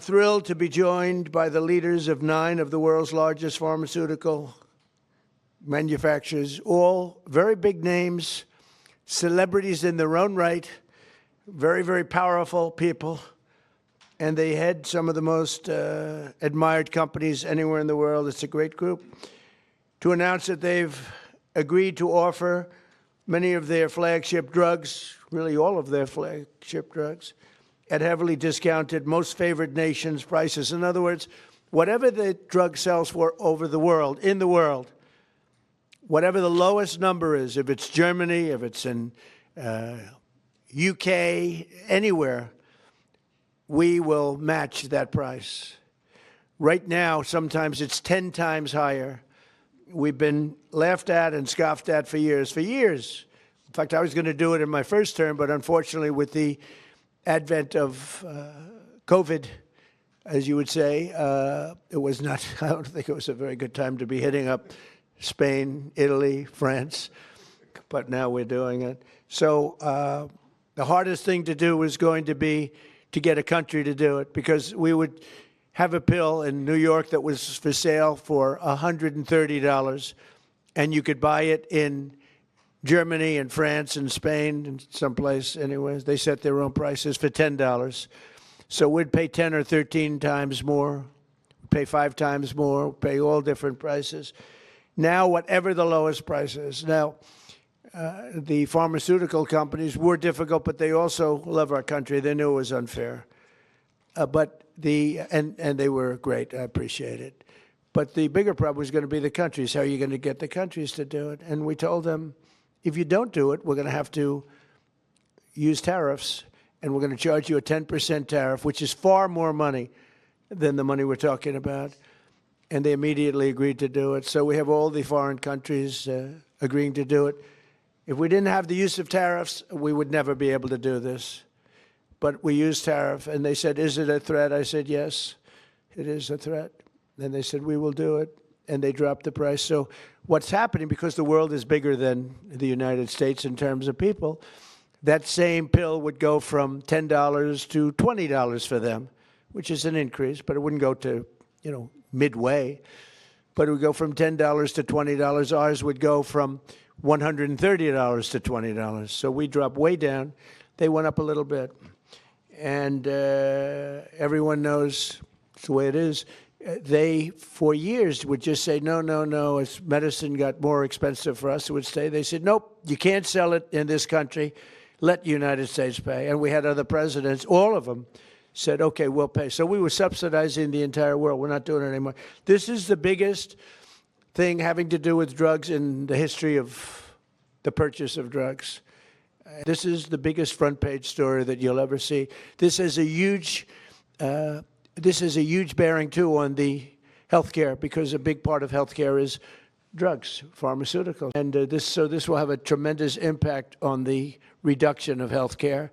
thrilled to be joined by the leaders of 9 of the world's largest pharmaceutical manufacturers, all very big names, celebrities in their own right, very, very powerful people, and they head some of the most admired companies anywhere in the world. It's a great group. To announce that they've agreed to offer many of their flagship drugs, really all of their flagship drugs, at heavily discounted, most favored nations prices. In other words, whatever the drug sells for over the world, in the world, whatever the lowest number is, if it's Germany, if it's in UK, anywhere, we will match that price. Right now, sometimes it's 10 times higher. We've been laughed at and scoffed at for years. For years. In fact, I was going to do it in my first term, but unfortunately, with the advent of COVID, as you would say, it was not, I don't think it was a very good time to be hitting up Spain, Italy, France, but now we're doing it. So the hardest thing to do was going to be to get a country to do it, because we would have a pill in New York that was for sale for $130, and you could buy it in Germany and France and Spain and someplace anyways. They set their own prices for $10. So we'd pay 10 or 13 times more, pay 5 times more, pay all different prices. Now, whatever the lowest price is. Now, the pharmaceutical companies were difficult, but they also love our country. They knew it was unfair. And they were great. I appreciate it. But the bigger problem was going to be the countries. How are you going to get the countries to do it? And we told them, if you don't do it, we're going to have to use tariffs, and we're going to charge you a 10% tariff, which is far more money than the money we're talking about. And they immediately agreed to do it. So we have all the foreign countries agreeing to do it. If we didn't have the use of tariffs, we would never be able to do this. But we used tariff, and they said, is it a threat? I said, yes, it is a threat. Then they said, we will do it. And they dropped the price. So what's happening, because the world is bigger than the United States in terms of people, that same pill would go from $10 to $20 for them, which is an increase, but it wouldn't go to, midway. But it would go from $10 to $20. Ours would go from $130 to $20. So we dropped way down. They went up a little bit. And everyone knows it's the way it is. They, for years, would just say, no, no, no, as medicine got more expensive for us, it would stay. They said, nope, you can't sell it in this country. Let the United States pay. And we had other presidents, all of them, said, okay, we'll pay. So we were subsidizing the entire world. We're not doing it anymore. This is the biggest thing having to do with drugs in the history of the purchase of drugs. This is the biggest front page story that you'll ever see. This is a huge bearing, too, on the healthcare, because a big part of healthcare is drugs, pharmaceuticals. And this will have a tremendous impact on the reduction of healthcare.